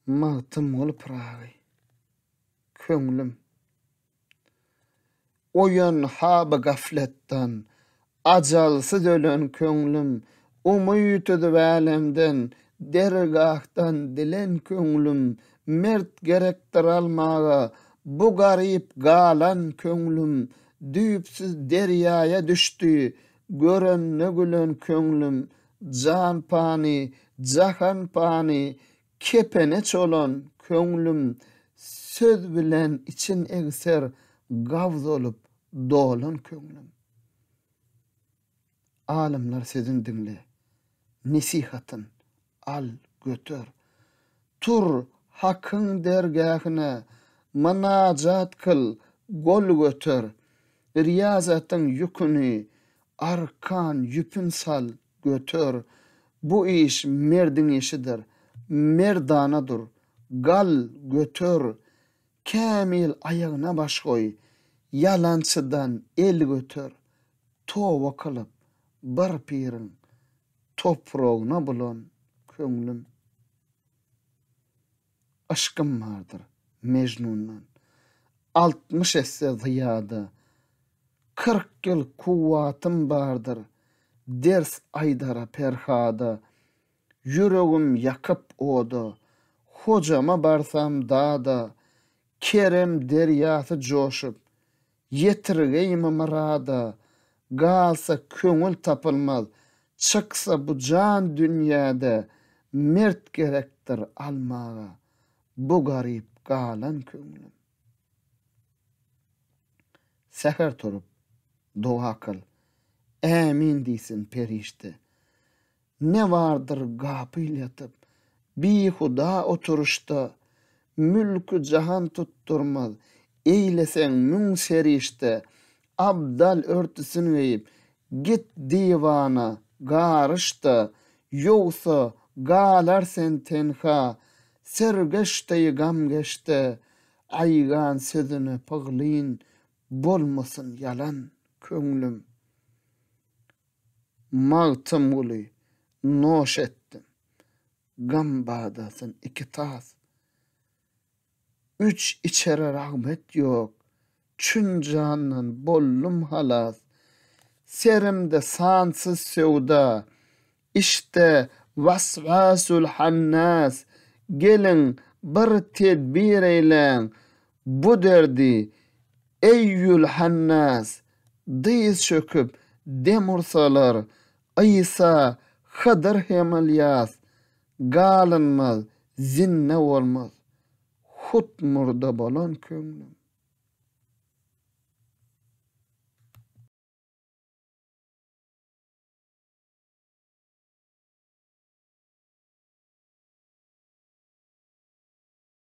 Magtym olup ragy. Köňlüm. Oýan haba gafletden, ajalsy ölen köňlüm, umyt edip älemden, dergahtan dilen köňlüm, mert gerekdir almaga, bu garyp galan köňlüm, düýpsiz derýaya düşdi, görenne gülen köňlüm, jan pani, jahan pani, kepene çolan köňlüm, söz bilen için egser, gawz olup dolan köňlüm. Alimler sizin dinle, nesihatın al götür. Tur hakkın dergahına, manajat kıl, gol götür. Riyazatın yükünü, arkan yüpün sal götür. Bu iş merdin işidir, merdanadır. Gal götür, kamil ayağına baş koy. Yalançıdan el götür. Tova kılıp, bar pirin, toprağına bulan köňlüm. Aşkım vardır Mecnun'dan. 60 esse ziyada. 40 yıl kuvvatım bardır. Ders aydara perhada. Yüreğim yakıp oda. Hocama barsam dağda. Kerem deryası coşup. Yetirgeyim marada. Galsa köňül tapılmaz. Çıksa bu can dünyada. Mert gerektir almaga. Bu garip galan köňlüm. Seher turup dua kıl. Amin diýsin perişte. Ne vardır gapyl yatıp, bihuda oturuşta, mülkü jahan tutturmaz, eýlesen müň serişte, abdal örtüsün geyip, git divana, garışta, yoksa galar sen tenha, sergeşte gam geçte, aygan sözüne paglyň, bolmasın yalan köňlüm. Magtym uly, noş etdim. Gam badasın 2 tas. 3 içere rahmet yok. Çün candan bollum halas. Serimde sansız sevda. İşte vasvasul hannas. Gelin bir tedbir eylen. Bu derdi eyyül hannas. Diz çöküp demursalar. Aysa Hıdır Hemalyas. Galınmaz, zinne olmaz. Hut murda bolan köňlüm.